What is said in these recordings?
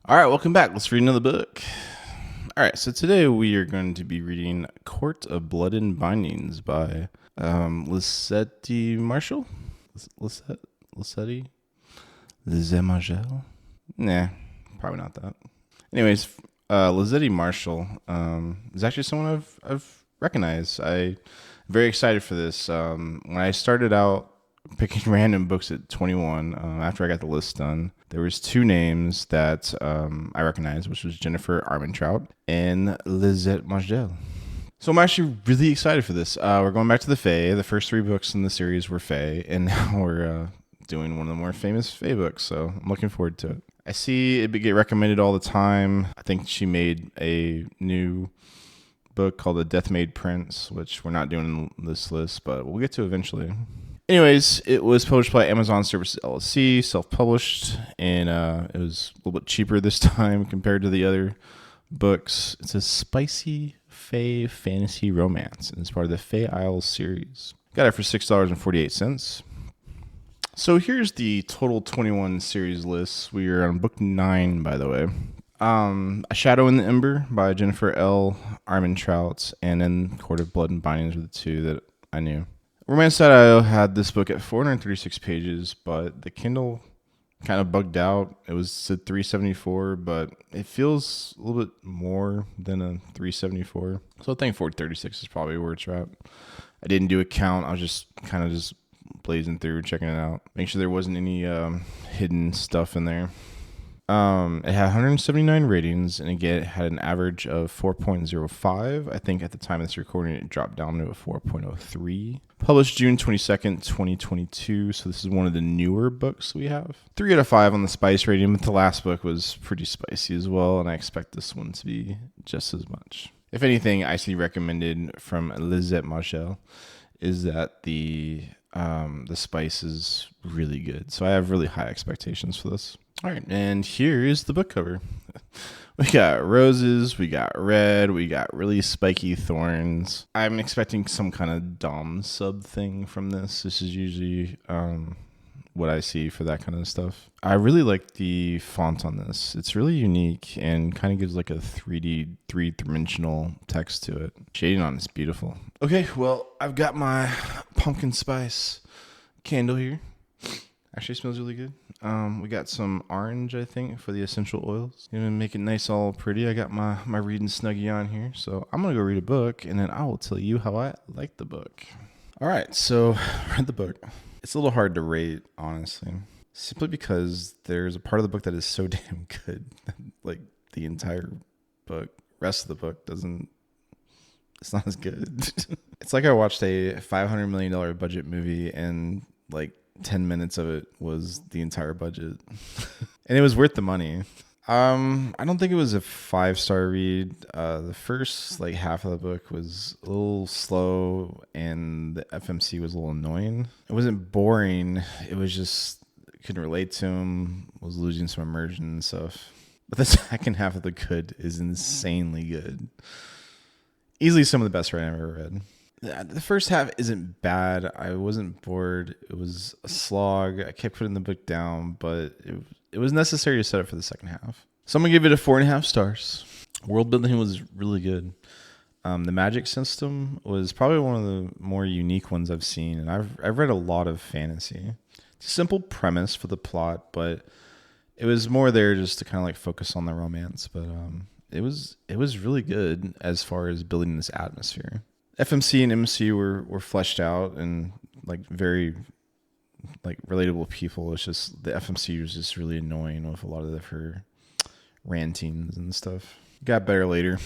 All right, welcome back. Let's read another book. All right, so today we are going to be reading Court of Blood and Bindings by Lisette Marshall. Lisette Marshall? Nah, probably not that. Anyways, Lisette Marshall is actually someone I've recognized. I'm very excited for this. When I started out picking random books at 21, after I got the list done, there was two names that I recognized, which was Jennifer Armentrout and Lisette Marshall. So I'm actually really excited for this. We're going back to the Fae. The first three books in the series were Fae, and now we're doing one of the more famous Fae books, so I'm looking forward to it. I see it get recommended all the time. I think she made a new book called The Death Maid Prince, which we're not doing in this list, but we'll get to eventually. Anyways, it was published by Amazon Services LLC, self-published, and it was a little bit cheaper this time compared to the other books. It's a spicy Fae fantasy romance, and it's part of the Fae Isles series. Got it for $6.48. So here's the total 21 series list. We are on book 9, by the way. A Shadow in the Ember by Jennifer L. Armentrout, and then Court of Blood and Bindings were the two that I knew. Romance.io had this book at 436 pages, but the Kindle kind of bugged out. It was at 374, but it feels a little bit more than a 374. So I think 436 is probably where it's at. I didn't do a count. I was just kind of just blazing through, checking it out. Make sure there wasn't any hidden stuff in there. It had 179 ratings, and again, it had an average of 4.05. I think at the time of this recording, it dropped down to a 4.03. Published June 22nd, 2022, so this is one of the newer books we have. 3 out of 5 on the spice rating, but the last book was pretty spicy as well, and I expect this one to be just as much. If anything, I see recommended from Lisette Marshall is that the spice is really good, so I have really high expectations for this. All right, and here is the book cover. We got roses, we got red, we got really spiky thorns. I'm expecting some kind of dom sub thing from this. This is usually what I see for that kind of stuff. I really like the font on this. It's really unique and kind of gives like a 3D, three-dimensional text to it. Shading on it's beautiful. Okay, well, I've got my pumpkin spice candle here. Actually smells really good. We got some orange, I think, for the essential oils. Gonna make it nice, all pretty. I got my reading snuggie on here, so I'm gonna go read a book, and then I will tell you how I like the book. All right, so read the book. It's a little hard to rate, honestly, simply because there's a part of the book that is so damn good. Like the entire book, rest of the book doesn't. It's not as good. It's like I watched a $500 million budget movie and like 10 minutes of it was the entire budget. And it was worth the money. I don't think it was a 5-star read. The first like half of the book was a little slow and the FMC was a little annoying. It wasn't boring. It was just couldn't relate to him, was losing some immersion and stuff. But the second half of the good is insanely good. Easily some of the best writing I've ever read. The first half isn't bad. I wasn't bored. It was a slog. I kept putting the book down, but it was necessary to set up for the second half. So I'm going to give it a 4.5 stars. World building was really good. The magic system was probably one of the more unique ones I've seen, and I've read a lot of fantasy. It's a simple premise for the plot, but it was more there just to kind of like focus on the romance. But it was really good as far as building this atmosphere. FMC and MC were fleshed out and like very like relatable people. It's just the FMC was just really annoying with a lot of her rantings and stuff. Got better later.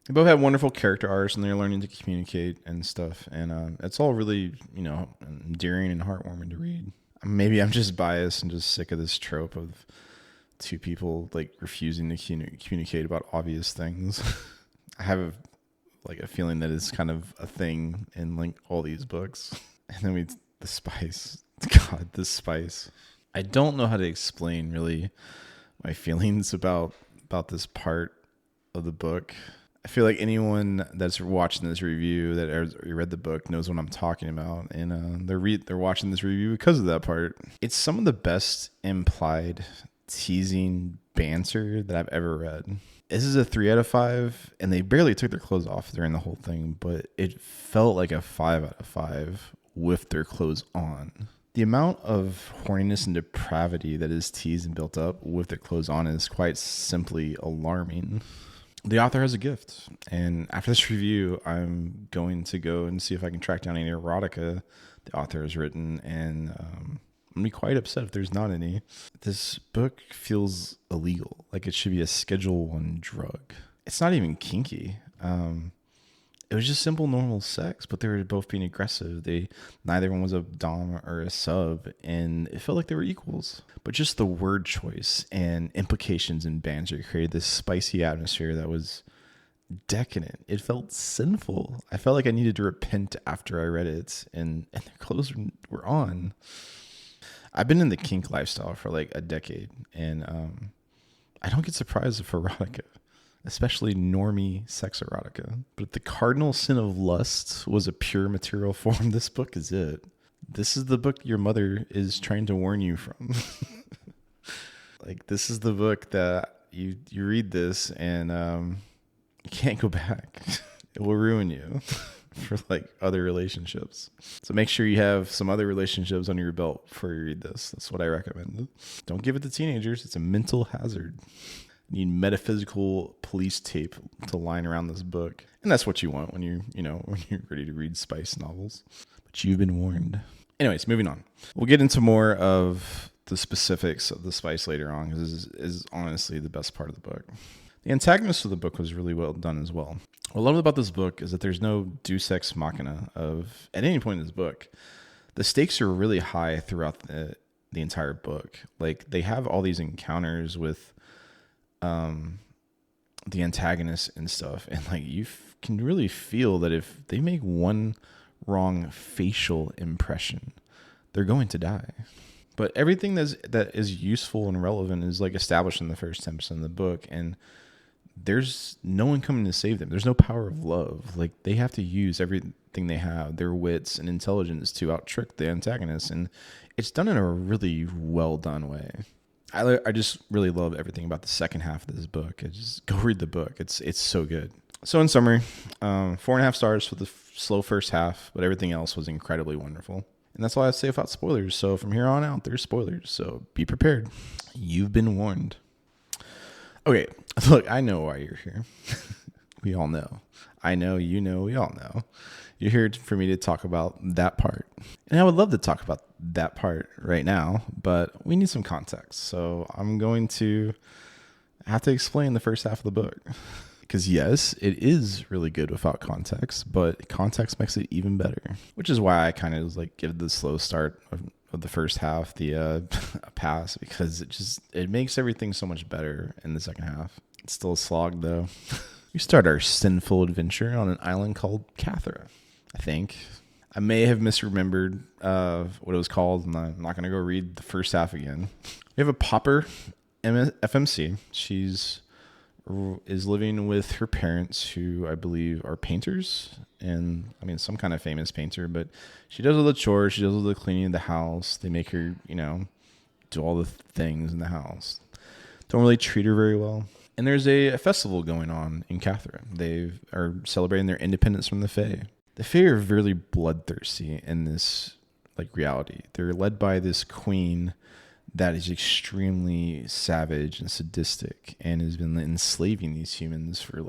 They both have wonderful character arcs and they're learning to communicate and stuff. And it's all really, endearing and heartwarming to read. Maybe I'm just biased and just sick of this trope of two people like refusing to communicate about obvious things. I have a feeling that it's kind of a thing in like all these books. And then the spice. God, this spice. I don't know how to explain really my feelings about this part of the book. I feel like anyone that's watching this review that read the book knows what I'm talking about, and they're watching this review because of that part. It's some of the best implied teasing banter that I've ever read. This is a 3 out of 5, and they barely took their clothes off during the whole thing, but it felt like a 5 out of 5 with their clothes on. The amount of horniness and depravity that is teased and built up with their clothes on is quite simply alarming. The author has a gift, and after this review, I'm going to go and see if I can track down any erotica the author has written, and I'm going to be quite upset if there's not any. This book feels illegal, like it should be a Schedule 1 drug. It's not even kinky. It was just simple, normal sex, but they were both being aggressive. Neither one was a dom or a sub, and it felt like they were equals. But just the word choice and implications and banter created this spicy atmosphere that was decadent. It felt sinful. I felt like I needed to repent after I read it, and their clothes were on. I've been in the kink lifestyle for like a decade, and I don't get surprised with erotica, especially normie sex erotica. But if the cardinal sin of lust was a pure material form, this book is it. This is the book your mother is trying to warn you from. Like, this is the book that you read this and you can't go back. It will ruin you for like other relationships. So make sure you have some other relationships under your belt before you read this. That's what I recommend. Don't give it to teenagers. It's a mental hazard. You need metaphysical police tape to line around this book. And that's what you want when you're ready to read spice novels. But you've been warned. Anyways, moving on. We'll get into more of the specifics of the spice later on, because this is honestly the best part of the book. The antagonist of the book was really well done as well. What I love about this book is that there's no deus ex machina at any point in this book. The stakes are really high throughout the entire book. Like, they have all these encounters with the antagonist and stuff, and like you can really feel that if they make one wrong facial impression, they're going to die. But everything that is useful and relevant is like established in the first 10% of the book, and there's no one coming to save them. There's no power of love. Like, they have to use everything they have, their wits and intelligence, to out-trick the antagonist, and it's done in a really well done way. I just really love everything about the second half of this book. Just go read the book. It's so good. So in summary, 4.5 stars for the slow first half, but everything else was incredibly wonderful. And that's all I have to say about spoilers. So from here on out, there's spoilers. So be prepared. You've been warned. Okay, look, I know why you're here. We all know. I know, you know, we all know. You're here for me to talk about that part. And I would love to talk about that part right now, but we need some context. So I'm going to have to explain the first half of the book. Because yes, it is really good without context, but context makes it even better. Which is why I kind of like give the slow start of the first half a pass, because it makes everything so much better in the second half. It's still a slog though. We start our sinful adventure on an island called Cathra, I think. I may have misremembered what it was called, and I'm not going to go read the first half again. We have a pauper FMC. She's is living with her parents, who I believe are painters, and I mean some kind of famous painter, but she does all the chores, she does all the cleaning of the house. They make her, do all the things in the house. Don't really treat her very well. And there's a festival going on in Cathra. They are celebrating their independence from the Fae. The Fae are really bloodthirsty in this reality. They're led by this queen that is extremely savage and sadistic and has been enslaving these humans for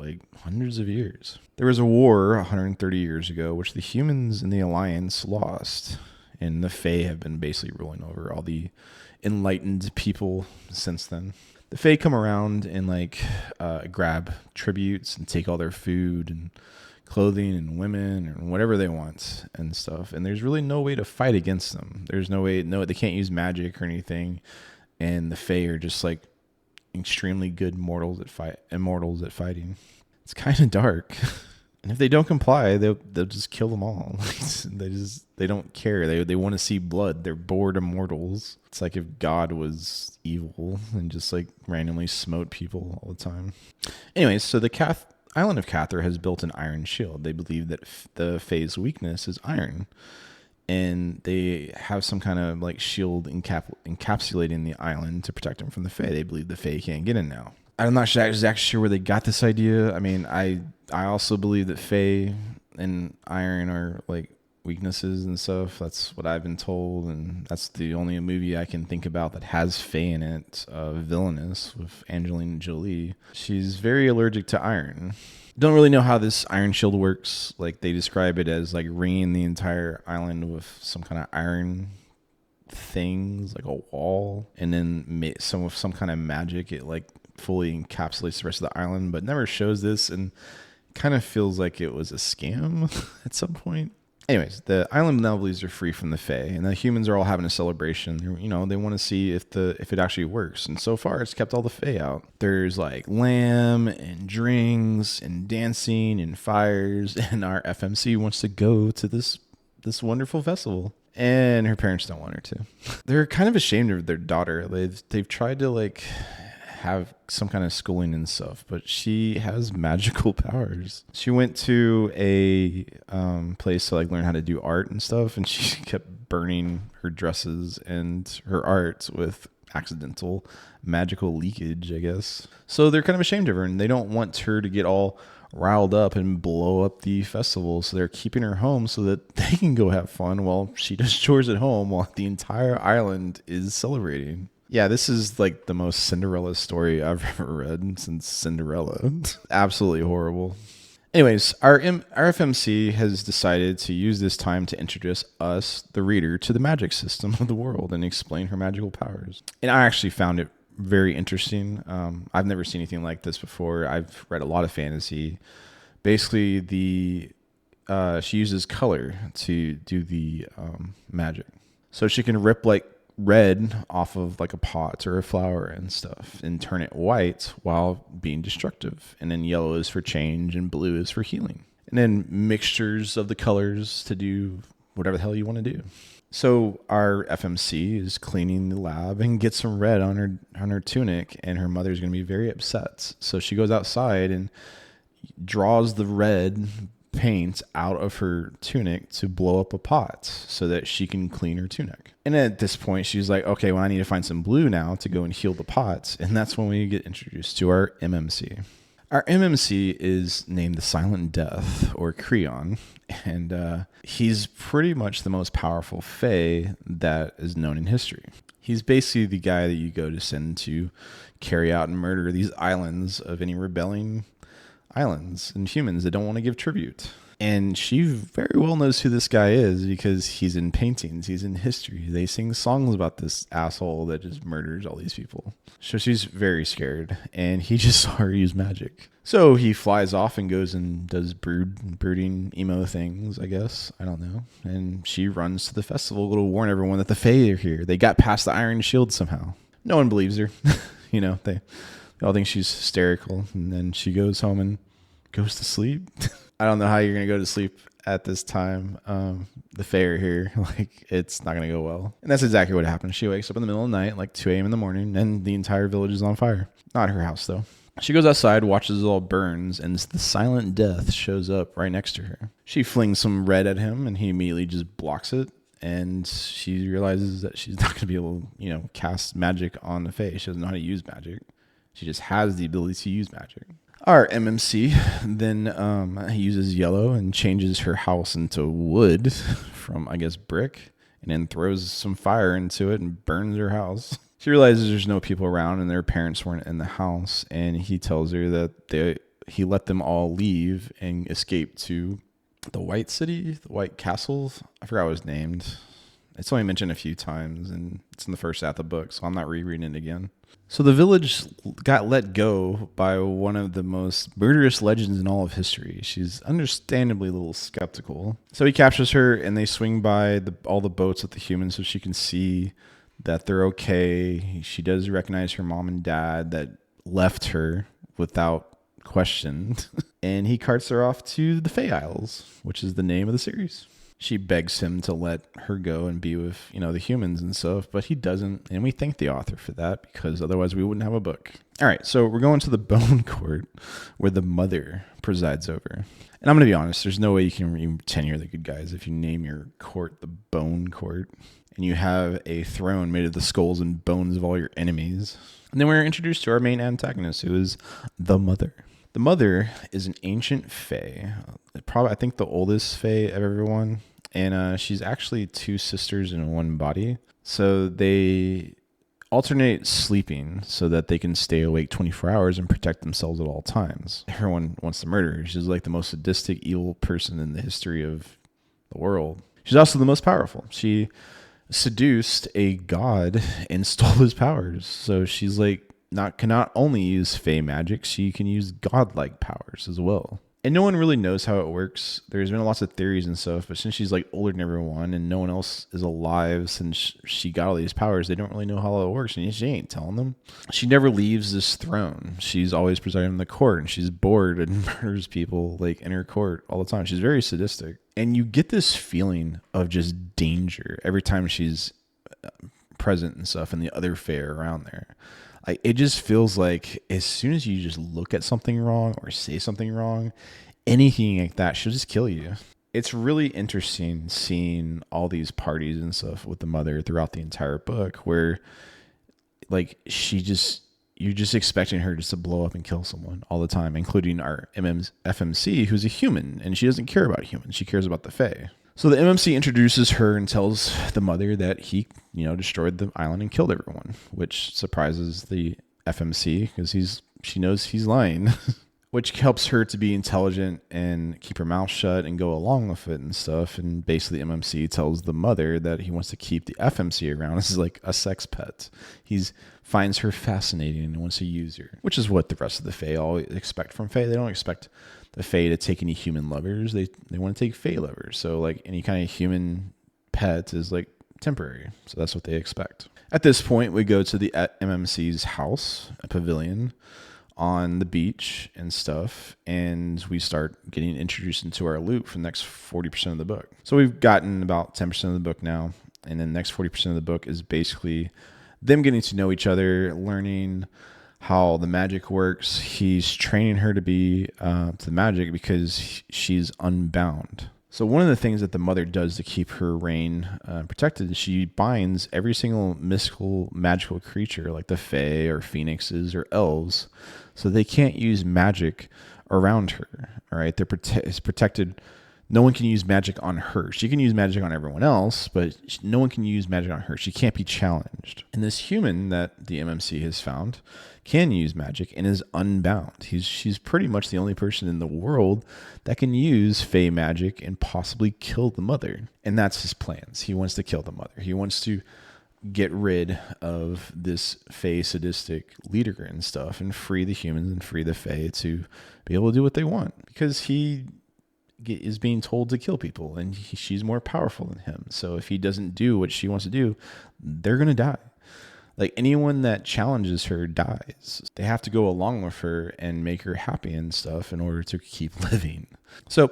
hundreds of years. There was a war 130 years ago, which the humans in the Alliance lost, and the Fae have been basically ruling over all the enlightened people since then. The Fae come around and grab tributes and take all their food and clothing and women and whatever they want and stuff. And there's really no way to fight against them. There's no way, they can't use magic or anything. And the Fae are just extremely good immortals at fighting. It's kind of dark. And if they don't comply, they'll just kill them all. They don't care. They want to see blood. They're bored immortals. It's like if God was evil and just randomly smote people all the time. Anyways, so the island of Cathra has built an iron shield. They believe that the Fae's weakness is iron. and they have some kind of like shield encapsulating the island to protect them from the Fae. They believe the Fae can't get in now. I'm not exactly sure where they got this idea. I mean, I also believe that Fae and iron are like weaknesses and stuff. That's what I've been told, and that's the only movie I can think about that has Fae in it. Villainous with Angelina Jolie. She's very allergic to iron. Don't really know how this iron shield works. Like, they describe it as like ringing the entire island with some kind of iron things, like a wall, and then with some kind of magic, it like fully encapsulates the rest of the island, but never shows this, and kind of feels like it was a scam at some point. Anyways, the island now believes they're free from the Fae, and the humans are all having a celebration. You know, they want to see if it actually works, and so far it's kept all the Fae out. There's like lamb and drinks and dancing and fires, and our FMC wants to go to this wonderful festival, and her parents don't want her to. They're kind of ashamed of their daughter. They've tried to like have some kind of schooling and stuff, but she has magical powers. She went to a place to like learn how to do art and stuff, and she kept burning her dresses and her art with accidental magical leakage, I guess. So they're kind of ashamed of her, and they don't want her to get all riled up and blow up the festival, so they're keeping her home so that they can go have fun while she does chores at home while the entire island is celebrating. Yeah, this is like the most Cinderella story I've ever read since Cinderella. Absolutely horrible. Anyways, our FMC has decided to use this time to introduce us, the reader, to the magic system of the world and explain her magical powers. And I actually found it very interesting. I've never seen anything like this before. I've read a lot of fantasy. Basically, she uses color to do the magic. So she can rip like red off of like a pot or a flower and stuff and turn it white while being destructive. And then yellow is for change and blue is for healing. And then mixtures of the colors to do whatever the hell you want to do. So our FMC is cleaning the lab and gets some red on her tunic, and her mother's going to be very upset. So she goes outside and draws the red paint out of her tunic to blow up a pot so that she can clean her tunic. And at this point, she's like, okay, well, I need to find some blue now to go and heal the pots. And that's when we get introduced to our MMC. Our MMC is named the Silent Death, or Creon, and he's pretty much the most powerful Fae that is known in history. He's basically the guy that you go to send to carry out and murder these islands of any rebelling islands and humans that don't want to give tribute. And she very well knows who this guy is because he's in paintings, he's in history. They sing songs about this asshole that just murders all these people. So she's very scared, and he just saw her use magic. So he flies off and goes and does brooding emo things, I guess. I don't know. And she runs to the festival to warn everyone that the Fae are here. They got past the Iron Shield somehow. No one believes her. You know, they all think she's hysterical. And then she goes home and goes to sleep. I don't know how you're going to go to sleep at this time. The Fae are here. Like, it's not going to go well. And that's exactly what happened. She wakes up in the middle of the night, like 2 a.m. in the morning, and the entire village is on fire. Not her house, though. She goes outside, watches it all burns, and the Silent Death shows up right next to her. She flings some red at him, and he immediately just blocks it. And she realizes that she's not going to be able to, cast magic on the Fae. She doesn't know how to use magic. She just has the ability to use magic. Our MMC then uses yellow and changes her house into wood from, I guess, brick, and then throws some fire into it and burns her house. She realizes there's no people around and their parents weren't in the house, and he tells her that he let them all leave and escape to the White City, the White Castle. I forgot what it was named. It's only mentioned a few times, and it's in the first half of the book, so I'm not rereading it again. So the village got let go by one of the most murderous legends in all of history. She's understandably a little skeptical. So he captures her, and they swing by all the boats with the humans so she can see that they're okay. She does recognize her mom and dad that left her without question. And he carts her off to the Fae Isles, which is the name of the series. she begs him to let her go and be with, the humans and stuff, but he doesn't. And we thank the author for that, because otherwise we wouldn't have a book. All right, so we're going to the bone court where the mother presides over. And I'm going to be honest, there's no way you can tenure the good guys if you name your court the bone court and you have a throne made of the skulls and bones of all your enemies. And then we're introduced to our main antagonist, who is the mother. The mother is an ancient fae, probably I think the oldest fae of everyone, and she's actually two sisters in one body. So they alternate sleeping so that they can stay awake 24 hours and protect themselves at all times. Everyone wants to murder her. She's like the most sadistic, evil person in the history of the world. She's also the most powerful. She seduced a god and stole his powers. So she's like cannot only use fae magic, she can use godlike powers as well. And no one really knows how it works. There's been lots of theories and stuff, but since she's like older than everyone and no one else is alive since she got all these powers, they don't really know how it works, and she ain't telling them. She never leaves this throne. She's always presiding in the court, and she's bored and murders people like in her court all the time. She's very sadistic. And you get this feeling of just danger every time she's present and stuff, and the other fae are around there. Like, it just feels like as soon as you just look at something wrong or say something wrong, anything like that, she'll just kill you. It's really interesting seeing all these parties and stuff with the mother throughout the entire book, where like you're just expecting her just to blow up and kill someone all the time, including our FMC, who's a human, and she doesn't care about humans. She cares about the fae. So the MMC introduces her and tells the mother that he, destroyed the island and killed everyone, which surprises the FMC because she knows he's lying, which helps her to be intelligent and keep her mouth shut and go along with it and stuff. And basically MMC tells the mother that he wants to keep the FMC around. This is like a sex pet. He finds her fascinating and wants to use her, which is what the rest of the fae all expect from fae. They don't expect the fae to take any human lovers. They want to take fae lovers. So like any kind of human pet is like temporary. So that's what they expect. At this point, we go to the MMC's house, a pavilion on the beach and stuff, and we start getting introduced into our loop for the next 40% of the book. So we've gotten about 10% of the book now, and then the next 40% of the book is basically them getting to know each other, learning how the magic works. He's training her to be to the magic because she's unbound. So one of the things that the mother does to keep her reign protected is she binds every single mystical, magical creature like the fae or phoenixes or elves, so they can't use magic around her. All right, it's protected. No one can use magic on her. She can use magic on everyone else, but no one can use magic on her. She can't be challenged. And this human that the MMC has found can use magic and is unbound. She's pretty much the only person in the world that can use fae magic and possibly kill the mother. And that's his plans. He wants to kill the mother. He wants to get rid of this fae sadistic leader and stuff and free the humans and free the fae to be able to do what they want, because he is being told to kill people and she's more powerful than him. So if he doesn't do what she wants to do, they're going to die. Like, anyone that challenges her dies. They have to go along with her and make her happy and stuff in order to keep living. So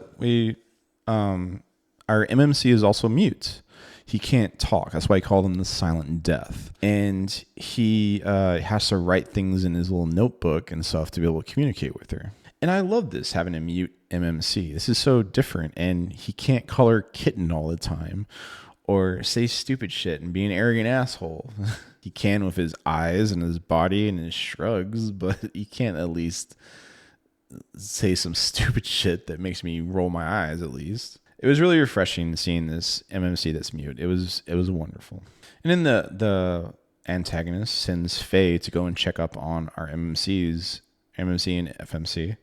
our MMC is also mute. He can't talk. That's why I call him the silent death. And he has to write things in his little notebook and stuff to be able to communicate with her. And I love this, having a mute MMC. This is so different. And he can't call her kitten all the time or say stupid shit and be an arrogant asshole. He can with his eyes and his body and his shrugs, but he can't at least say some stupid shit that makes me roll my eyes at least. It was really refreshing seeing this MMC that's mute. It was wonderful. And then the antagonist sends Faye to go and check up on our MMC and FMC.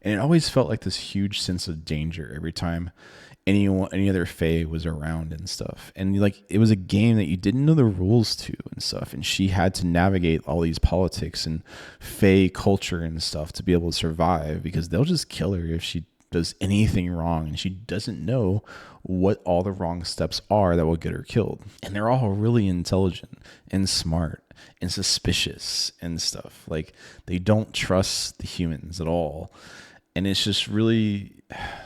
And it always felt like this huge sense of danger every time any other Fae was around and stuff. And like, it was a game that you didn't know the rules to and stuff. And she had to navigate all these politics and Fae culture and stuff to be able to survive, because they'll just kill her if she does anything wrong and she doesn't know what all the wrong steps are that will get her killed. And they're all really intelligent and smart and suspicious and stuff. Like, they don't trust the humans at all. And it's just really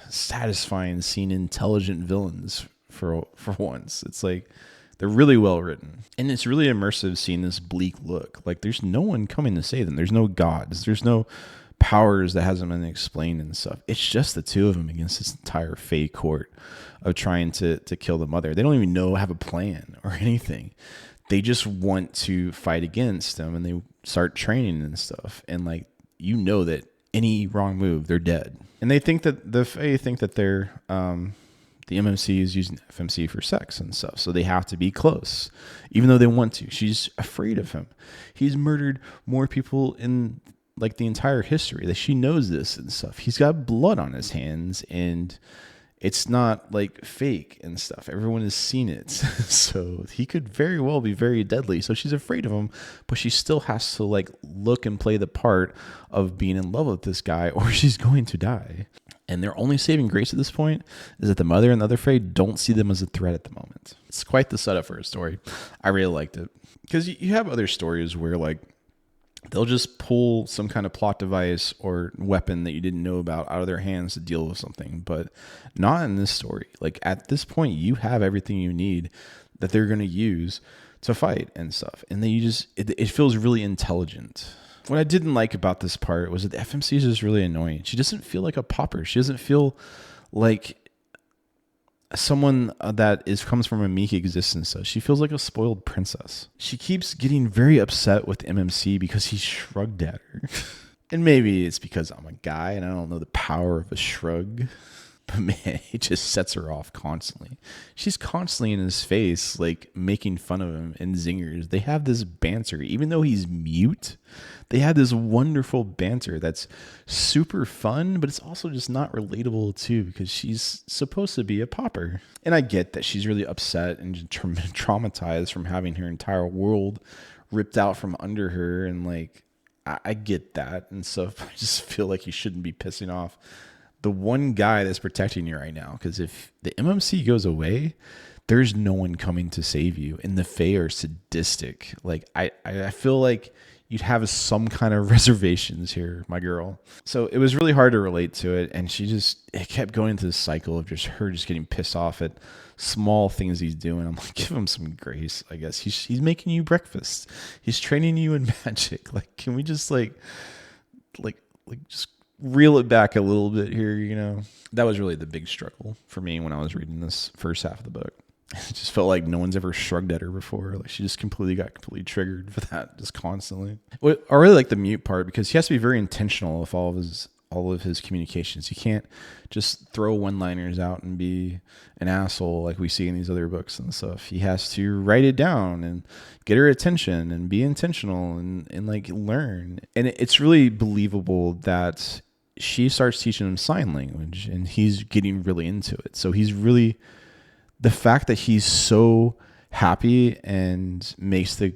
satisfying seeing intelligent villains for once. It's like they're really well written, and it's really immersive seeing this bleak look. Like there's no one coming to save them. There's no gods. There's no powers that hasn't been explained and stuff. It's just the two of them against this entire Fae court of trying to kill the mother. They don't even have a plan or anything. They just want to fight against them, and they start training and stuff. And like, you know that any wrong move, they're dead. And they think that the Fae think that they're the MMC is using FMC for sex and stuff, so they have to be close, even though they want to. She's afraid of him. He's murdered more people in like the entire history. That she knows this and stuff. He's got blood on his hands, and it's not like fake and stuff. Everyone has seen it, so he could very well be very deadly. So she's afraid of him, but she still has to like look and play the part of being in love with this guy, or she's going to die. And their only saving grace at this point is that the mother and the other Fae don't see them as a threat at the moment. It's quite the setup for a story. I really liked it. Because you have other stories where like they'll just pull some kind of plot device or weapon that you didn't know about out of their hands to deal with something. But not in this story. Like at this point, you have everything you need that they're going to use to fight and stuff. And then it feels really intelligent. What I didn't like about this part was that the FMC is just really annoying. She doesn't feel like a pauper. She doesn't feel like someone that comes from a meek existence. So she feels like a spoiled princess. She keeps getting very upset with MMC because he shrugged at her. And maybe it's because I'm a guy and I don't know the power of a shrug. But man, it just sets her off constantly. She's constantly in his face, like making fun of him and zingers. They have this banter, even though he's mute. They have this wonderful banter that's super fun, but it's also just not relatable too, because she's supposed to be a pauper. And I get that she's really upset and traumatized from having her entire world ripped out from under her. And like, I get that and stuff. I just feel like you shouldn't be pissing off the one guy that's protecting you right now. Because if the MMC goes away, there's no one coming to save you. And the Fae are sadistic. Like, I feel like you'd have some kind of reservations here, my girl. So it was really hard to relate to it. And it kept going into this cycle of just her just getting pissed off at small things he's doing. I'm like, give him some grace, I guess. He's making you breakfast. He's training you in magic. Like, can we just like just reel it back a little bit here, you know? That was really the big struggle for me when I was reading this first half of the book. It just felt like no one's ever shrugged at her before. Like she just got completely triggered for that, just constantly. I really like the mute part because he has to be very intentional with all of his communications. He can't just throw one-liners out and be an asshole like we see in these other books and stuff. He has to write it down and get her attention and be intentional and like learn. And it's really believable that she starts teaching him sign language and he's getting really into it. So the fact that he's so happy and makes the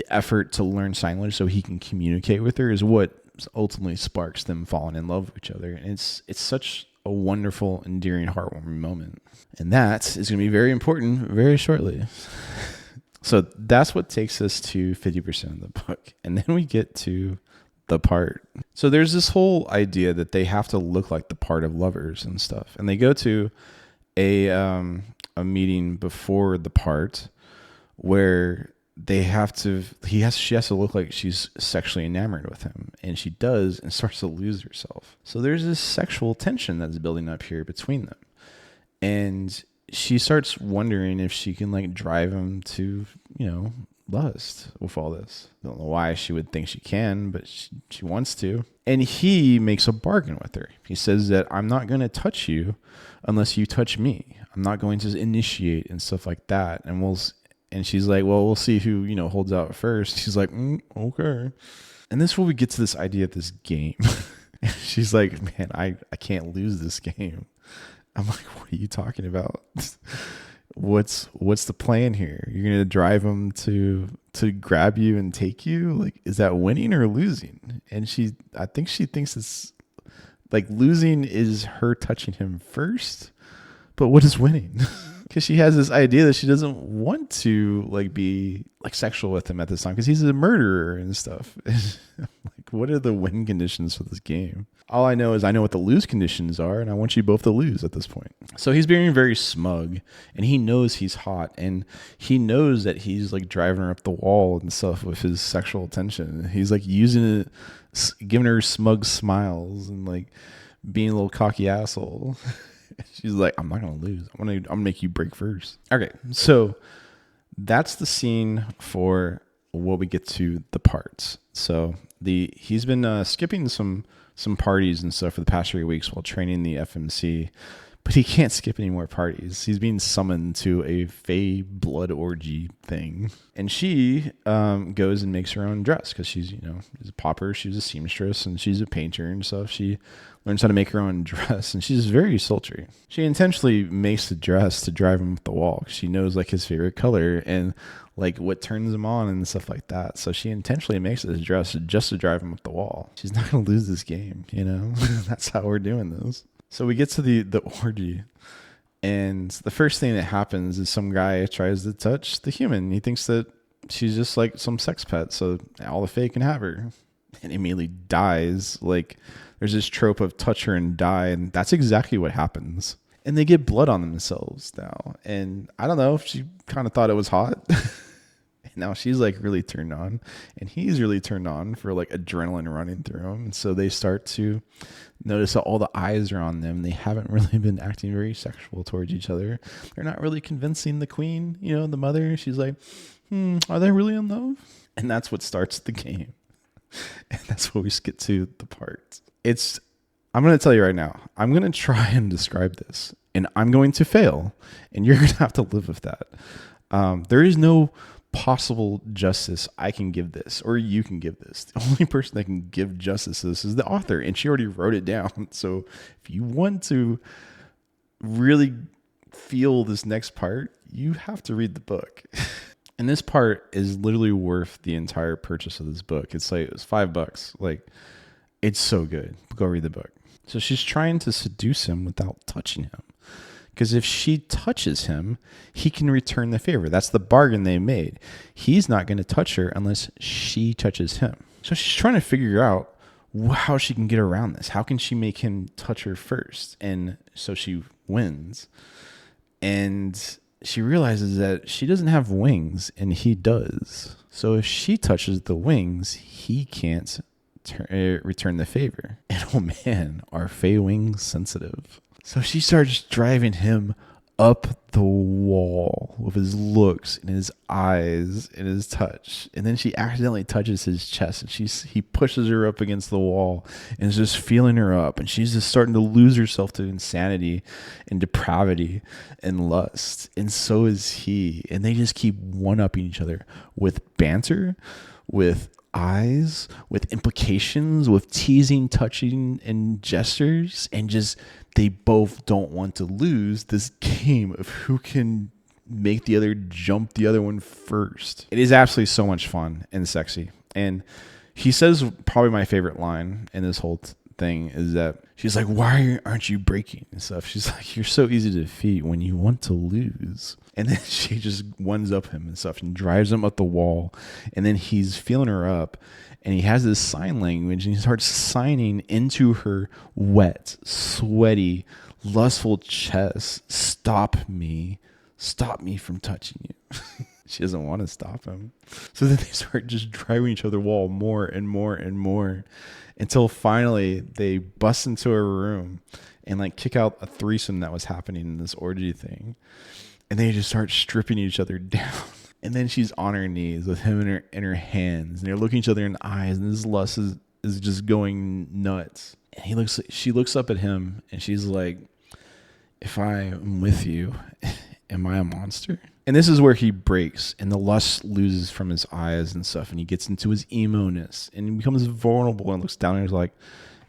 effort to learn sign language so he can communicate with her is what ultimately sparks them falling in love with each other. And it's such a wonderful, endearing, heartwarming moment. And that is going to be very important very shortly. So that's what takes us to 50% of the book. And then we get to the part. So there's this whole idea that they have to look like the part of lovers and stuff. And they go to a meeting before the part where she has to look like she's sexually enamored with him, and she does and starts to lose herself. So there's this sexual tension that's building up here between them, and she starts wondering if she can like drive him to, you know, lust with all this. I don't know why she would think she can, but she wants to. And he makes a bargain with her. He says that I'm not going to touch you unless you touch me. I'm not going to initiate and stuff like that. And she's like, well, we'll see who, you know, holds out first. She's like, okay. And this is where we get to this idea of this game. She's like, man, I can't lose this game. I'm like, what are you talking about? What's the plan here? You're going to drive him to grab you and take you? Like, is that winning or losing? And I think she thinks it's like losing is her touching him first. But what is winning? because she has this idea that she doesn't want to like be like sexual with him at this time because he's a murderer and stuff. Like, what are the win conditions for this game? All I know is I know what the lose conditions are, and I want you both to lose at this point. So he's being very smug, and he knows he's hot, and he knows that he's like driving her up the wall and stuff with his sexual attention. He's like using it, giving her smug smiles and like being a little cocky asshole. She's like, I'm not gonna lose. I'm gonna make you break first. Okay, so that's the scene for what we get to the parts. So he's been skipping some parties and stuff for the past 3 weeks while training the FMC, but he can't skip any more parties. He's being summoned to a Fey blood orgy thing, and she goes and makes her own dress because she's she's a popper, she's a seamstress, and she's a painter and stuff. She learns how to make her own dress, and she's very sultry. She intentionally makes the dress to drive him up the wall. She knows like his favorite color and like what turns him on and stuff like that. So she intentionally makes this dress just to drive him up the wall. She's not going to lose this game, That's how we're doing this. So we get to the orgy, and the first thing that happens is some guy tries to touch the human. He thinks that she's just like some sex pet, so all the Fae can have her, and immediately dies. Like, there's this trope of touch her and die, and that's exactly what happens. And they get blood on themselves now. And I don't know if she kind of thought it was hot. And now she's like really turned on, and he's really turned on for like adrenaline running through him. And so they start to notice that all the eyes are on them. They haven't really been acting very sexual towards each other. They're not really convincing the queen, the mother. She's like, are they really in love? And that's what starts the game. And that's where we get to the part. I'm going to tell you right now, I'm going to try and describe this, and I'm going to fail, and you're going to have to live with that. There is no possible justice I can give this, or you can give this. The only person that can give justice to this is the author, and she already wrote it down. So if you want to really feel this next part, you have to read the book. And this part is literally worth the entire purchase of this book. It's like, it was $5. Like, it's so good. Go read the book. So she's trying to seduce him without touching him. Because if she touches him, he can return the favor. That's the bargain they made. He's not going to touch her unless she touches him. So she's trying to figure out how she can get around this. How can she make him touch her first? And so she wins. And she realizes that she doesn't have wings and he does. So if she touches the wings, he can't return the favor. And oh man, are Fey wings sensitive. So she starts driving him up the wall with his looks and his eyes and his touch. And then she accidentally touches his chest, and he pushes her up against the wall and is just feeling her up. And she's just starting to lose herself to insanity and depravity and lust. And so is he. And they just keep one-upping each other with banter, with eyes, with implications, with teasing, touching, and gestures, and just they both don't want to lose this game of who can make the other jump the other one first. It is absolutely so much fun and sexy. And he says probably my favorite line in this whole thing is that she's like, why aren't you breaking and stuff? She's like, you're so easy to defeat when you want to lose. And then she just ones up him and stuff and drives him up the wall. And then he's feeling her up, and he has this sign language, and he starts signing into her wet, sweaty, lustful chest. Stop me from touching you. She doesn't want to stop him. So then they start just driving each other wall more and more and more until finally they bust into her room and like kick out a threesome that was happening in this orgy thing. And they just start stripping each other down. And then she's on her knees with him in her hands, and they're looking each other in the eyes, and this lust is just going nuts. And she looks up at him, and she's like, if I am with you, am I a monster? And this is where he breaks, and the lust loses from his eyes and stuff, and he gets into his emo-ness, and he becomes vulnerable and looks down and he's like,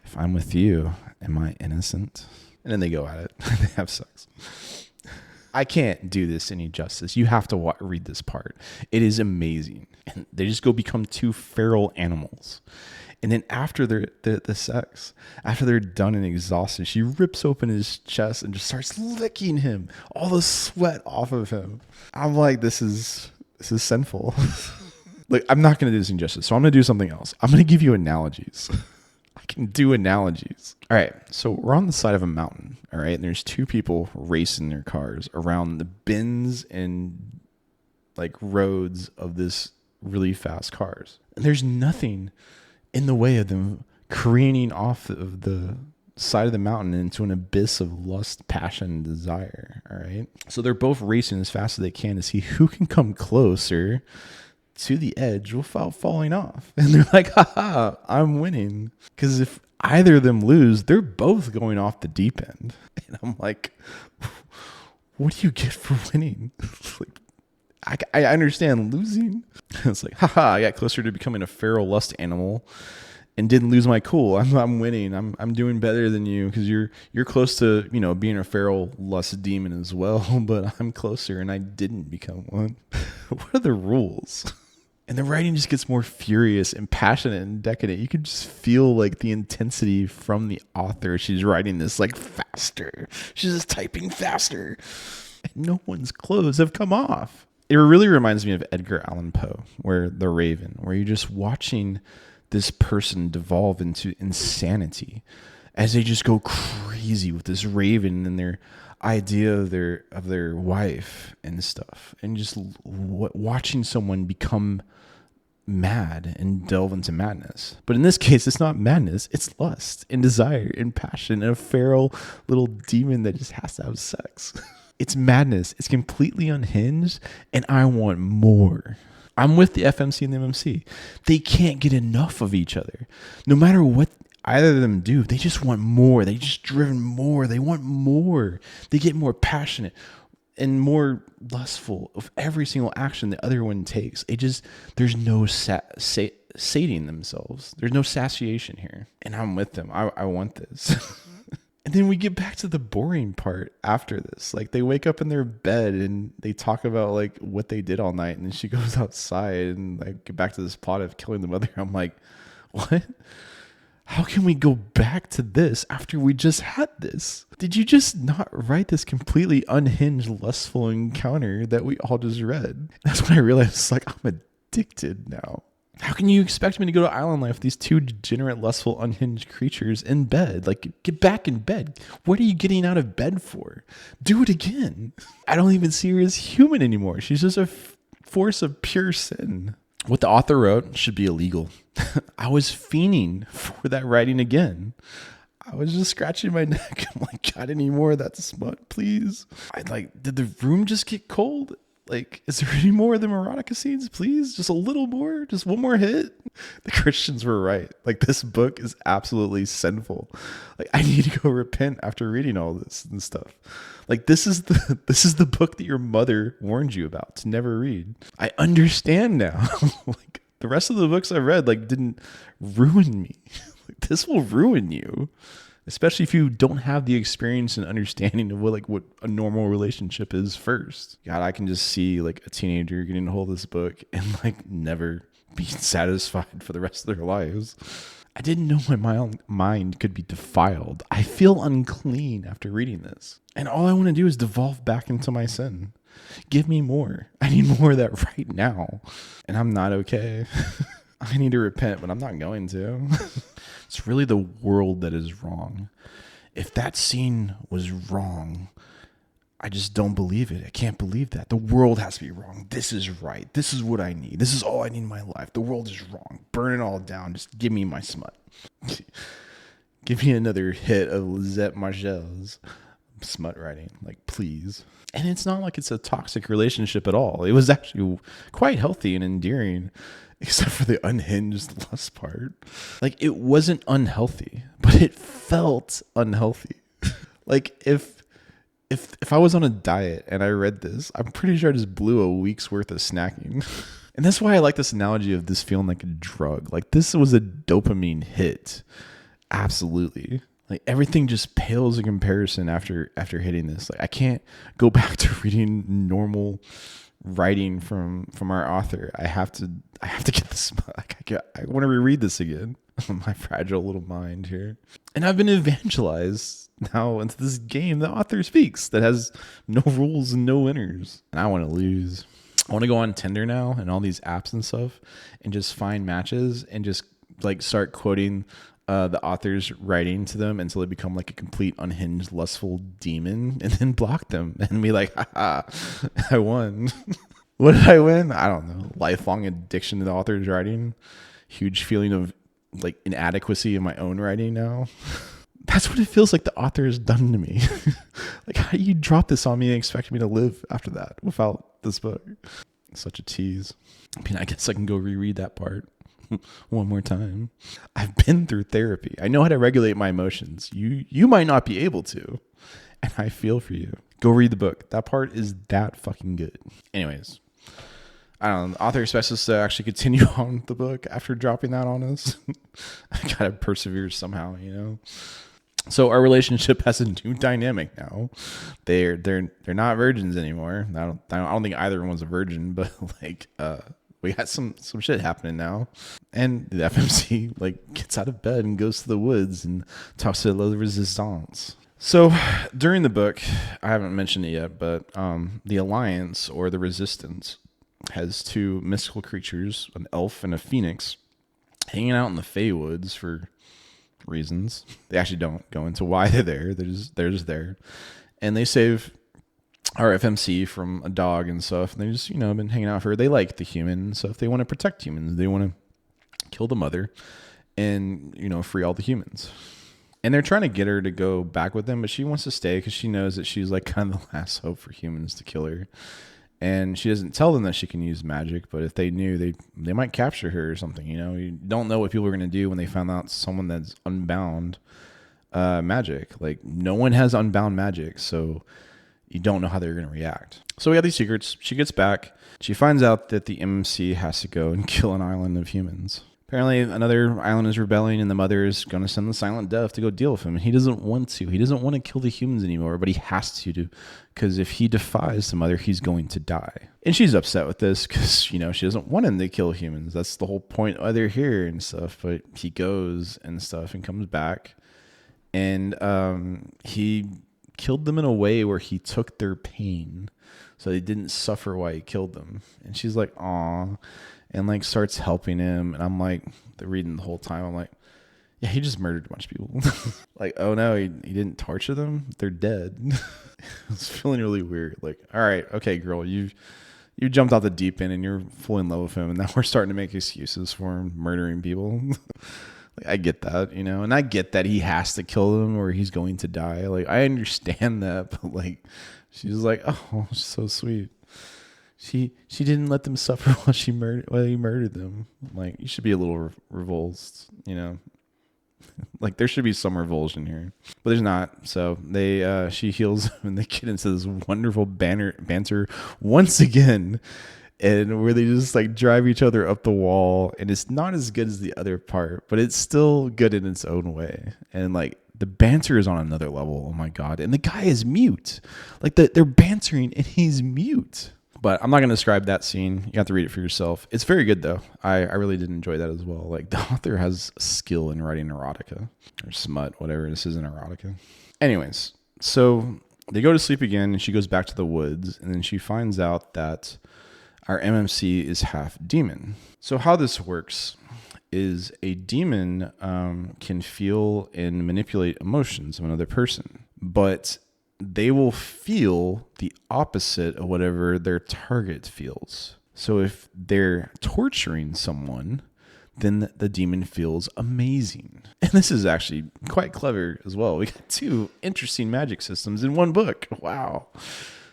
if I'm with you, am I innocent? And then they go at it. They have sex. I can't do this any justice. You have to read this part. It is amazing. And they just become two feral animals. And then after the sex, after they're done and exhausted, she rips open his chest and just starts licking him, all the sweat off of him. I'm like, this is sinful. Like, I'm not going to do this injustice, so I'm going to do something else. I'm going to give you analogies. I can do analogies. All right, so we're on the side of a mountain, all right? And there's two people racing their cars around the bends and like roads of this really fast cars. And there's nothing in the way of them careening off of the side of the mountain into an abyss of lust, passion, and desire, all right? So they're both racing as fast as they can to see who can come closer to the edge without falling off. And they're like, haha, I'm winning. Because if either of them lose, they're both going off the deep end. And I'm like, what do you get for winning? Like, I understand losing. It's like, haha, I got closer to becoming a feral lust animal and didn't lose my cool. I'm winning. I'm doing better than you because you're close to, you know, being a feral lust demon as well, but I'm closer and I didn't become one. What are the rules? And the writing just gets more furious and passionate and decadent. You can just feel like the intensity from the author. She's writing this like faster. She's just typing faster. And no one's clothes have come off. It really reminds me of Edgar Allan Poe, where The Raven, where you're just watching this person devolve into insanity as they just go crazy with this raven and their idea of their wife and stuff, and just watching someone become mad and delve into madness. But in this case, it's not madness, it's lust and desire and passion and a feral little demon that just has to have sex. It's madness. It's completely unhinged, and I want more. I'm with the FMC and the MMC. They can't get enough of each other. No matter what either of them do, they just want more. They just driven more. They want more. They get more passionate and more lustful of every single action the other one takes. There's no sating themselves. There's no satiation here. And I'm with them. I want this. And then we get back to the boring part after this. Like, they wake up in their bed and they talk about like what they did all night. And then she goes outside and like get back to this plot of killing the mother. I'm like, what? How can we go back to this after we just had this? Did you just not write this completely unhinged, lustful encounter that we all just read? That's when I realized, it's like, I'm addicted now. How can you expect me to go to island life with these two degenerate, lustful, unhinged creatures in bed? Like, get back in bed. What are you getting out of bed for? Do it again. I don't even see her as human anymore. She's just a force of pure sin. What the author wrote should be illegal. I was fiending for that writing again. I was just scratching my neck. I'm like, got any more of that smut, please? Did the room just get cold? Like, is there any more of the erotica scenes, please? Just a little more? Just one more hit? The Christians were right. Like, this book is absolutely sinful. Like, I need to go repent after reading all this and stuff. Like, this is the book that your mother warned you about to never read. I understand now. Like, the rest of the books I read, like, didn't ruin me. Like, this will ruin you. Especially if you don't have the experience and understanding of what a normal relationship is first. God, I can just see like a teenager getting a hold of this book and like never being satisfied for the rest of their lives. I didn't know my mind could be defiled. I feel unclean after reading this. And all I want to do is devolve back into my sin. Give me more. I need more of that right now. And I'm not okay. I need to repent, but I'm not going to. It's really the world that is wrong. If that scene was wrong, I just don't believe it. I can't believe that. The world has to be wrong. This is right. This is what I need. This is all I need in my life. The world is wrong. Burn it all down. Just give me my smut. Give me another hit of Lisette Marcel's smut writing. Like, please. And it's not like it's a toxic relationship at all. It was actually quite healthy and endearing. Except for the unhinged lust part. Like, it wasn't unhealthy, but it felt unhealthy. Like, if I was on a diet and I read this, I'm pretty sure I just blew a week's worth of snacking. And that's why I like this analogy of this feeling like a drug. Like, this was a dopamine hit. Absolutely. Like, everything just pales in comparison after hitting this. Like, I can't go back to reading normal writing from our author. I have to get this. I want to reread this again. my fragile little mind here. And I've been evangelized now into this game the author speaks that has no rules and no winners. And I want to lose. I want to go on Tinder now and all these apps and stuff and just find matches and just like start quoting the author's writing to them until they become like a complete unhinged, lustful demon, and then block them and be like, haha, I won. What did I win? I don't know. Lifelong addiction to the author's writing. Huge feeling of like inadequacy in my own writing now. That's what it feels like the author has done to me. Like, how do you drop this on me and expect me to live after that without this book? Such a tease. I mean, I guess I can go reread that part one more time. I've been through therapy. I know how to regulate my emotions. You might not be able to, and I feel for you. Go read the book. That part is that fucking good. Anyways, I don't know. The author expects us to actually continue on the book after dropping that on us. I gotta persevere somehow, you know. So our relationship has a new dynamic now. They're not virgins anymore. I don't think either one's a virgin, but like we got some shit happening now. And the FMC like gets out of bed and goes to the woods and talks to La Resistance. So during the book, I haven't mentioned it yet, but the Alliance or the Resistance has two mystical creatures, an elf and a phoenix, hanging out in the Feywoods for reasons. They actually don't go into why they're there. They're just there. And they save our FMC from a dog and stuff. And they just, been hanging out for her. They like the human. So if they want to protect humans, they want to kill the mother and, free all the humans. And they're trying to get her to go back with them, but she wants to stay because she knows that she's like kind of the last hope for humans to kill her. And she doesn't tell them that she can use magic, but if they knew, they might capture her or something. You don't know what people are going to do when they found out someone that's unbound magic. Like, no one has unbound magic, so you don't know how they're going to react. So we have these secrets. She gets back. She finds out that the MMC has to go and kill an island of humans. Apparently, another island is rebelling, and the mother is going to send the Silent Death to go deal with him. And he doesn't want to. He doesn't want to kill the humans anymore, but he has to, because if he defies the mother, he's going to die. And she's upset with this because, she doesn't want him to kill humans. That's the whole point why they're here and stuff. But he goes and stuff and comes back. And he killed them in a way where he took their pain, so they didn't suffer while he killed them. And she's like, aw. And like starts helping him, and I'm like, reading the whole time. I'm like, yeah, he just murdered a bunch of people. Like, oh no, he didn't torture them. They're dead. I was feeling really weird. Like, all right, okay, girl, you jumped out the deep end and you're fully in love with him, and now we're starting to make excuses for him murdering people. Like, I get that, and I get that he has to kill them or he's going to die. Like, I understand that, but like, she's like, oh, she's so sweet. She didn't let them suffer while he murdered them. Like, you should be a little revulsed, Like, there should be some revulsion here, but there's not. So she heals them, and they get into this wonderful banter once again, and where they just like drive each other up the wall, and it's not as good as the other part, but it's still good in its own way, and like. The banter is on another level. Oh my God. And the guy is mute. Like they're bantering and he's mute. But I'm not going to describe that scene. You have to read it for yourself. It's very good though. I really did enjoy that as well. Like, the author has skill in writing erotica or smut, whatever. This isn't erotica. Anyways, so they go to sleep again and she goes back to the woods, and then she finds out that our MMC is half demon. So how this works is a demon can feel and manipulate emotions of another person, but they will feel the opposite of whatever their target feels. So if they're torturing someone, then the demon feels amazing. And this is actually quite clever as well. We got two interesting magic systems in one book. Wow.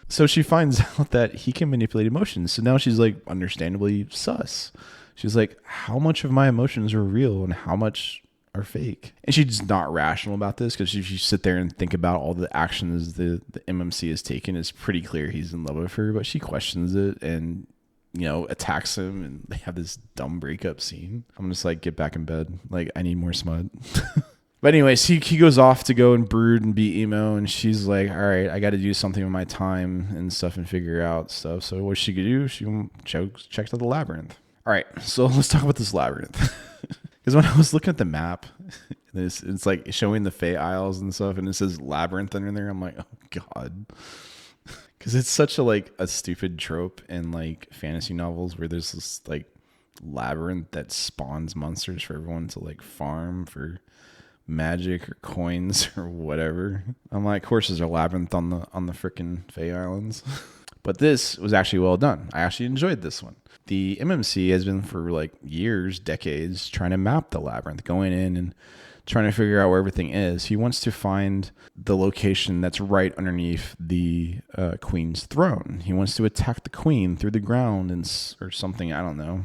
So she finds out that he can manipulate emotions. So now she's like understandably sus. She's like, how much of my emotions are real and how much are fake? And she's not rational about this, because if you sit there and think about all the actions the MMC has taken, it's pretty clear he's in love with her, but she questions it and, attacks him, and they have this dumb breakup scene. I'm just like, get back in bed. Like, I need more smut. But anyways, he goes off to go and brood and be emo, and she's like, all right, I got to do something with my time and stuff and figure out stuff. So what she could do, she checks out the labyrinth. All right, so let's talk about this labyrinth. Because when I was looking at the map, it's like showing the Fey Isles and stuff, and it says labyrinth under there. I'm like, oh god, because it's such a like a stupid trope in like fantasy novels where there's this like labyrinth that spawns monsters for everyone to like farm for magic or coins or whatever. I'm like, of course, there's a labyrinth on the frickin' Fey Islands. But this was actually well done. I actually enjoyed this one. The MMC has been for like years, decades, trying to map the labyrinth, going in and trying to figure out where everything is. He wants to find the location that's right underneath the queen's throne. He wants to attack the queen through the ground or something. I don't know.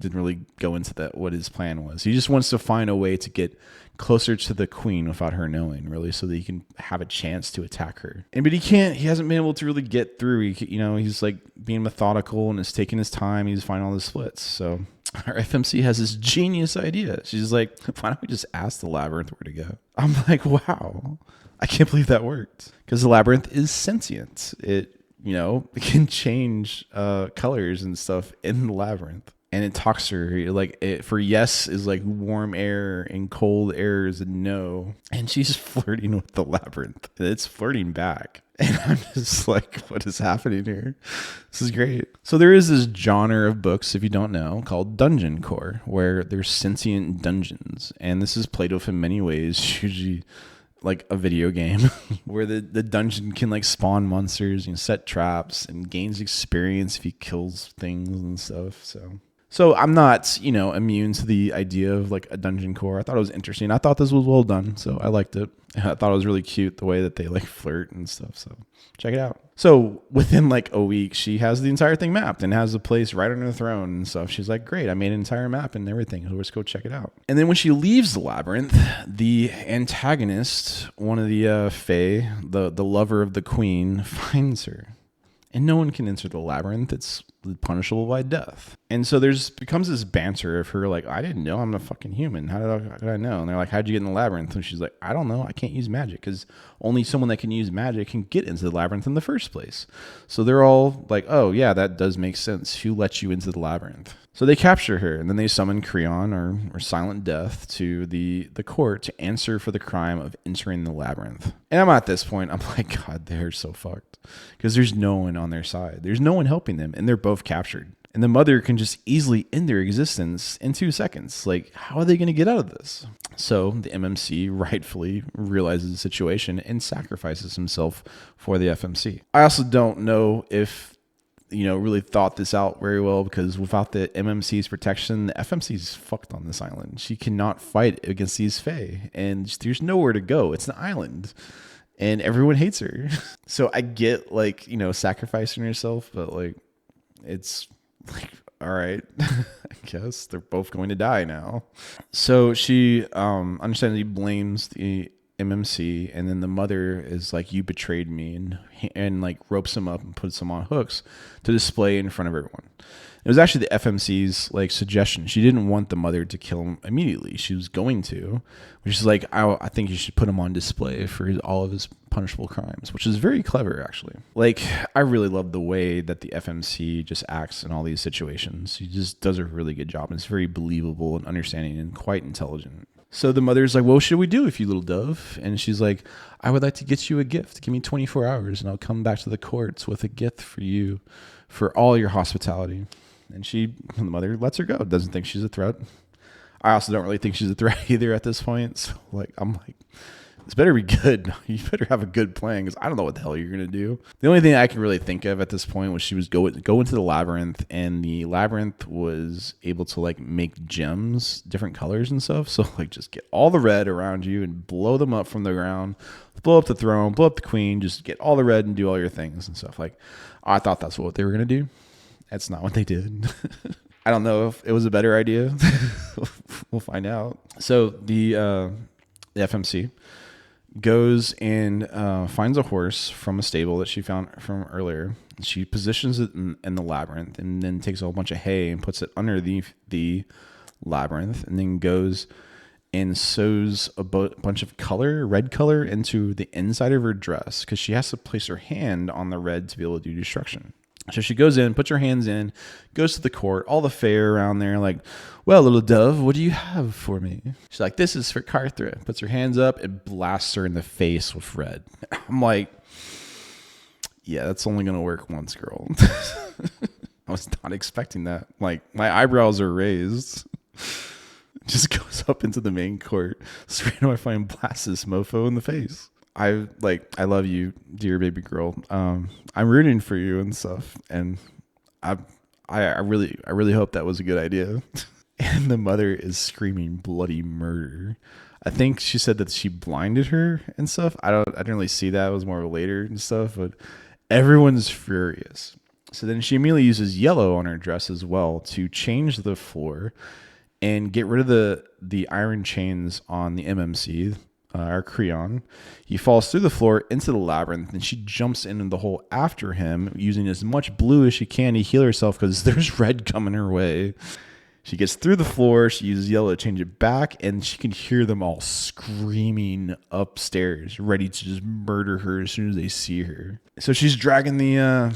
Didn't really go into that, what his plan was. He just wants to find a way to get closer to the queen without her knowing, really, so that he can have a chance to attack her. But he hasn't been able to really get through. He's like being methodical and is taking his time. He's finding all the splits. So our FMC has this genius idea. She's like, why don't we just ask the labyrinth where to go? I'm like, wow, I can't believe that worked. Because the labyrinth is sentient. It can change colors and stuff in the labyrinth. And it talks to her like for yes is like warm air and cold air is a no. And she's flirting with the labyrinth. It's flirting back. And I'm just like, what is happening here? This is great. So there is this genre of books, if you don't know, called Dungeon Core, where there's sentient dungeons. And this is played with in many ways, usually like a video game where the dungeon can like spawn monsters and set traps and gains experience if he kills things and stuff. So I'm not, immune to the idea of like a dungeon core. I thought it was interesting. I thought this was well done, so I liked it. I thought it was really cute the way that they like flirt and stuff. So check it out. So within like a week, she has the entire thing mapped and has a place right on her throne and stuff. She's like, great, I made an entire map and everything. So let's go check it out. And then when she leaves the labyrinth, the antagonist, one of the Fae, the lover of the queen, finds her. And no one can enter the labyrinth. It's punishable by death. And so becomes this banter of her like, I didn't know, I'm a fucking human. How did I know? And they're like, how'd you get in the labyrinth? And she's like, I don't know. I can't use magic because only someone that can use magic can get into the labyrinth in the first place. So they're all like, oh yeah, that does make sense. Who let you into the labyrinth? So they capture her and then they summon Creon or Silent Death to the court to answer for the crime of entering the labyrinth. And I'm at this point, I'm like, God, they're so fucked because there's no one on their side. There's no one helping them and they're both captured. And the mother can just easily end their existence in 2 seconds. Like, how are they going to get out of this? So the MMC rightfully realizes the situation and sacrifices himself for the FMC. I also don't know if really thought this out very well because without the MMC's protection, the FMC's fucked on this island. She cannot fight against these Fae and there's nowhere to go. It's an island and everyone hates her. So I get like, sacrificing herself, but like, it's like, all right, I guess they're both going to die now. So she understandably blames the MMC, and then the mother is like, you betrayed me, and like ropes him up and puts him on hooks to display in front of everyone. It was actually the FMC's like suggestion. She didn't want the mother to kill him immediately. She was going to, which is like, I think you should put him on display for all of his punishable crimes, which is very clever, actually. Like, I really love the way that the FMC just acts in all these situations. He just does a really good job. And it's very believable and understanding and quite intelligent. So the mother's like, well, what should we do with you, little dove? And she's like, I would like to get you a gift. Give me 24 hours and I'll come back to the courts with a gift for you for all your hospitality. And the mother lets her go. Doesn't think she's a threat. I also don't really think she's a threat either at this point. So I'm like, this better be good. You better have a good plan because I don't know what the hell you're going to do. The only thing I can really think of at this point was she was go into the labyrinth, and the labyrinth was able to like make gems, different colors and stuff. So like just get all the red around you and blow them up from the ground, blow up the throne, blow up the queen, just get all the red and do all your things and stuff. Like, I thought that's what they were going to do. That's not what they did. I don't know if it was a better idea. We'll find out. So the FMC goes and finds a horse from a stable that she found from earlier. She positions it in the labyrinth and then takes a whole bunch of hay and puts it under the labyrinth, and then goes and sews a bunch of red color into the inside of her dress because she has to place her hand on the red to be able to do destruction. So she goes in, puts her hands in, goes to the court, all the fae are around there, like, well, little dove, what do you have for me? She's like, this is for Carthra. Puts her hands up and blasts her in the face with red. I'm like, yeah, that's only going to work once, girl. I was not expecting that. Like, my eyebrows are raised. Just goes up into the main court, straight away and blasts this mofo in the face. I love you, dear baby girl. I'm rooting for you and stuff, and I really hope that was a good idea. And the mother is screaming bloody murder. I think she said that she blinded her and stuff. I didn't really see that. It was more later and stuff, but everyone's furious. So then she immediately uses yellow on her dress as well to change the floor and get rid of the iron chains on the MMC, our Creon. He falls through the floor into the labyrinth, and she jumps into the hole after him, using as much blue as she can to heal herself because there's red coming her way. She gets through the floor, she uses yellow to change it back, and she can hear them all screaming upstairs, ready to just murder her as soon as they see her. So she's dragging the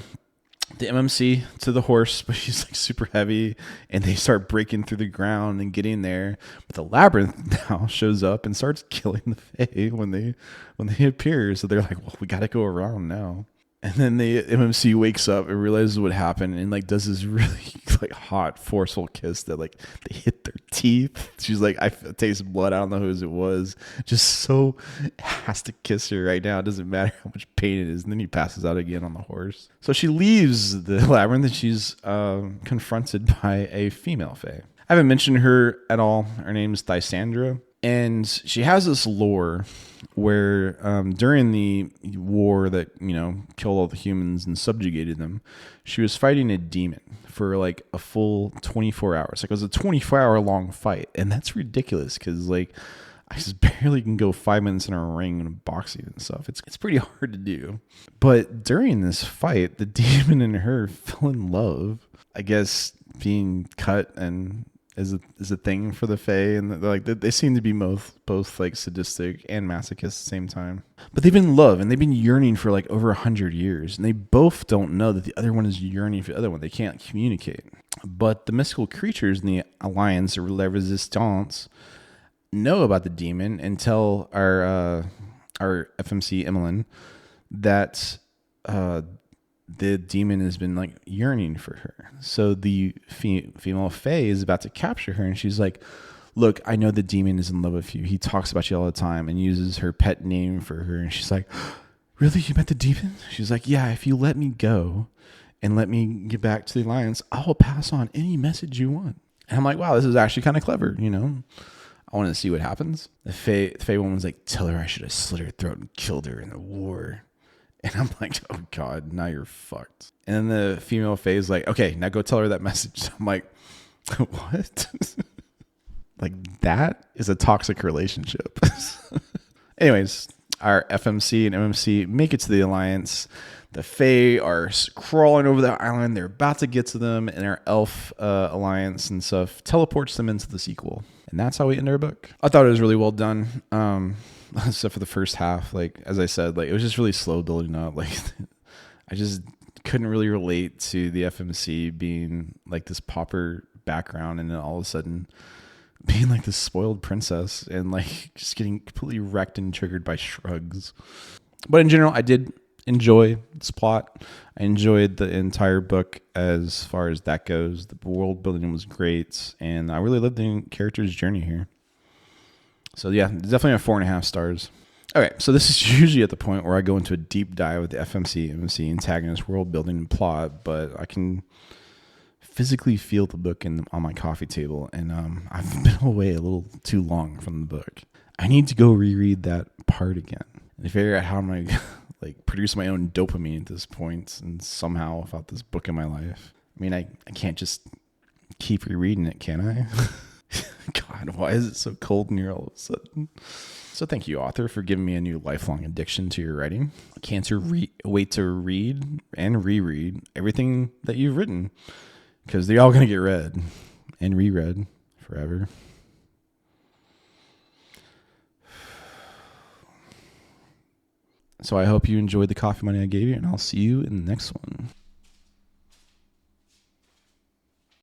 MMC to the horse, but she's like super heavy, and they start breaking through the ground and getting there. But the labyrinth now shows up and starts killing the fae when they appear. So they're like, well, we got to go around now. And then the MMC wakes up and realizes what happened and like does this really like hot, forceful kiss that like they hit their teeth. She's like, I taste blood. I don't know whose it was. Just so has to kiss her right now. It doesn't matter how much pain it is. And then he passes out again on the horse. So she leaves the labyrinth and she's confronted by a female fae. I haven't mentioned her at all. Her name's Thysandra. And she has this lore where during the war that, killed all the humans and subjugated them, she was fighting a demon for like a full 24 hours. Like it was a 24-hour long fight. And that's ridiculous because like I just barely can go 5 minutes in a ring and boxing and stuff. It's pretty hard to do. But during this fight, the demon and her fell in love. I guess being cut and is a thing for the fae, and they seem to be both like sadistic and masochist at the same time. But they've been in love and they've been yearning for like over 100 years, and they both don't know that the other one is yearning for the other one. They can't communicate. But the mystical creatures in the Alliance or La Resistance know about the demon and tell our FMC Emmeline that the demon has been like yearning for her. So the female fae is about to capture her, and she's like, look, I know the demon is in love with you. He talks about you all the time and uses her pet name for her. And she's like, really? You met the demon? She's like, yeah, if you let me go and let me get back to the Alliance, I'll pass on any message you want. And I'm like, wow, this is actually kind of clever, I want to see what happens. The fae woman's like, tell her I should have slit her throat and killed her in the war. And I'm like, oh God, now you're fucked. And then the female fae is like, okay, now go tell her that message. I'm like, what? Like that is a toxic relationship. Anyways, our FMC and MMC make it to the Alliance. The fae are crawling over the island. They're about to get to them, and our elf alliance and stuff teleports them into the sequel. And that's how we end our book. I thought it was really well done. Except for the first half, like as I said, like it was just really slow building up. Like I just couldn't really relate to the FMC being like this pauper background, and then all of a sudden being like this spoiled princess and like just getting completely wrecked and triggered by shrugs. But in general, I did enjoy this plot. I enjoyed the entire book as far as that goes. The world building was great, and I really loved the character's journey here. So yeah, definitely a 4.5 stars. Okay, so this is usually at the point where I go into a deep dive with the FMC, MMC, antagonist, world building, and plot, but I can physically feel the book on my coffee table, and I've been away a little too long from the book. I need to go reread that part again and figure out how I'm going to like produce my own dopamine at this point and somehow without this book in my life. I mean, I can't just keep rereading it, can I? God, why is it so cold in here all of a sudden? So thank you, author, for giving me a new lifelong addiction to your writing. I can't wait to read and reread everything that you've written, because they're all going to get read and reread forever. So I hope you enjoyed the coffee money I gave you, and I'll see you in the next one.